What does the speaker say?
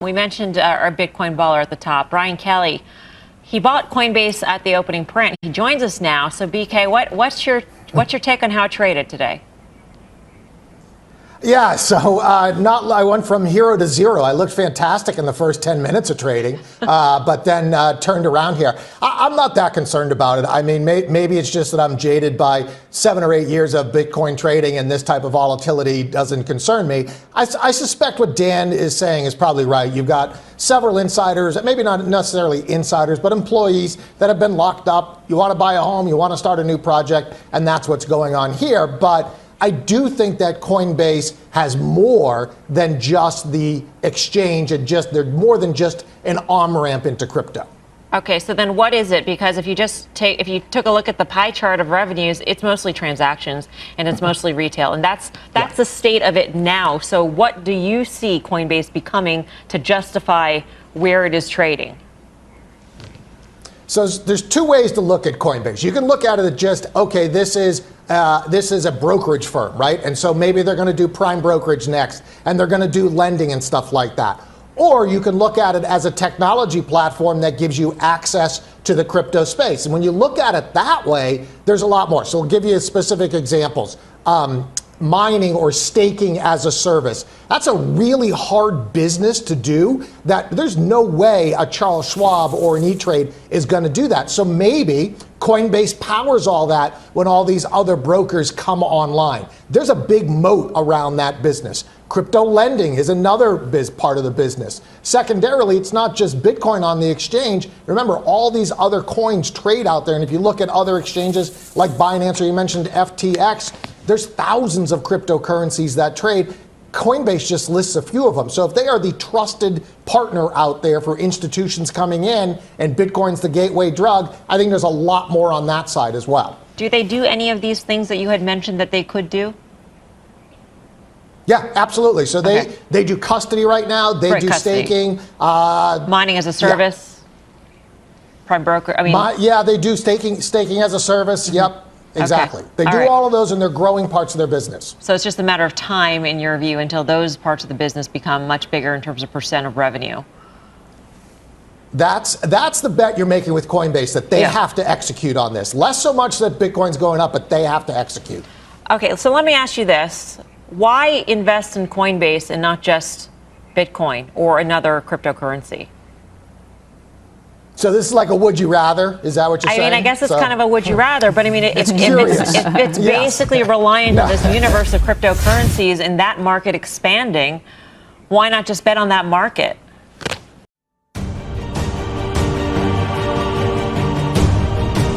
We mentioned our Bitcoin baller at the top, Brian Kelly. He bought Coinbase at the opening print. He joins us now. So, BK, what's your take on how it traded today? Yeah, so I went from hero to zero. I looked fantastic in the first 10 minutes of trading, but then turned around here. I'm not that concerned about it. I mean, maybe it's just that I'm jaded by 7 or 8 years of Bitcoin trading, and this type of volatility doesn't concern me. I suspect what Dan is saying is probably right. You've got several insiders, maybe not necessarily insiders, but employees that have been locked up. You want to buy a home, you want to start a new project, and that's what's going on here. But I do think that Coinbase has more than just the exchange, and they're more than just an on-ramp into crypto. Okay, so then what is it? Because if you took a look at the pie chart of revenues, it's mostly transactions and it's mostly retail, and that's the state of it now. So what do you see Coinbase becoming to justify where it is trading? So there's two ways to look at Coinbase. You can look at it as just, okay, this is a brokerage firm, right? And so maybe they're going to do prime brokerage next, and they're going to do lending and stuff like that. Or you can look at it as a technology platform that gives you access to the crypto space. And when you look at it that way, there's a lot more. So we'll give you specific examples. Mining or staking as a service. That's a really hard business to do. That there's no way a Charles Schwab or an E-Trade is going to do that. So maybe Coinbase powers all that when all these other brokers come online. There's a big moat around that business. Crypto lending is another part of the business. Secondarily, it's not just Bitcoin on the exchange. Remember, all these other coins trade out there. And if you look at other exchanges like Binance, or you mentioned FTX, there's thousands of cryptocurrencies that trade. Coinbase just lists a few of them. So if they are the trusted partner out there for institutions coming in, and Bitcoin's the gateway drug, I think there's a lot more on that side as well. Do they do any of these things that you had mentioned that they could do? Yeah, absolutely. So they do custody right now. They do custody. Staking. Mining as a service. Yeah. Prime broker. I mean, they do staking as a service. Mm-hmm. Yep. Exactly. Okay. They do all of those, and they're growing parts of their business. So it's just a matter of time, in your view, until those parts of the business become much bigger in terms of percent of revenue. That's the bet you're making with Coinbase, that they have to execute on this. Less so much that Bitcoin's going up, but they have to execute. Okay, so let me ask you this. Why invest in Coinbase and not just Bitcoin or another cryptocurrency? So this is like a would you rather? Is that what you're saying? I mean, I guess it's kind of a would you rather, but I mean, it's basically reliant on this universe of cryptocurrencies and that market expanding. Why not just bet on that market?